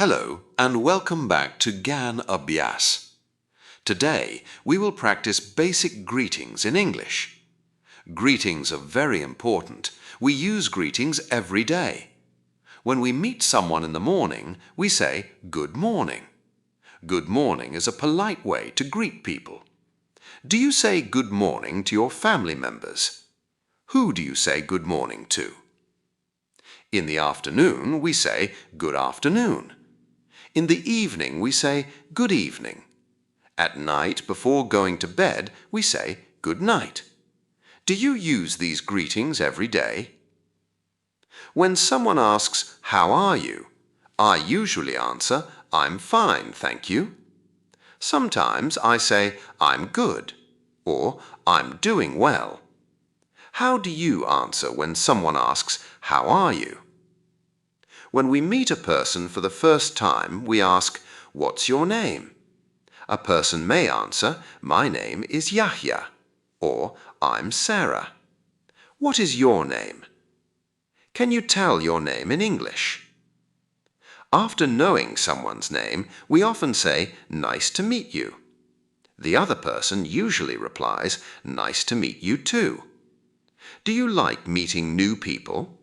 Hello and welcome back to Gyan Abhyas. Today we will practice basic greetings in English. Greetings are very important. We use greetings every day. When we meet someone in the morning, we say good morning. Good morning is a polite way to greet people. Do you say good morning to your family members? Who do you say good morning to? In the afternoon, we say good afternoon. In the evening, we say good evening. At night, before going to bed, we say good night. Do you use these greetings every day? When someone asks, "How are you?" I usually answer, "I'm fine, thank you." Sometimes I say, "I'm good," or "I'm doing well." How do you answer when someone asks, "How are you?" When we meet a person for the first time, we ask, "What's your name?" A person may answer, "My name is Yahya," or "I'm Sarah." What is your name? Can you tell your name in English? After knowing someone's name, we often say, "Nice to meet you." The other person usually replies, "Nice to meet you too." Do you like meeting new people?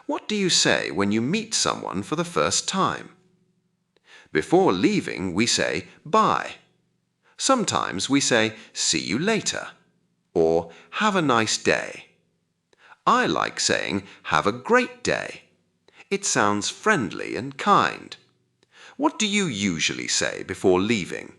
What do you say when you meet someone for the first time? Before leaving, we say bye. Sometimes we say see you later or have a nice day. I like saying have a great day. It sounds friendly and kind. What do you usually say before leaving?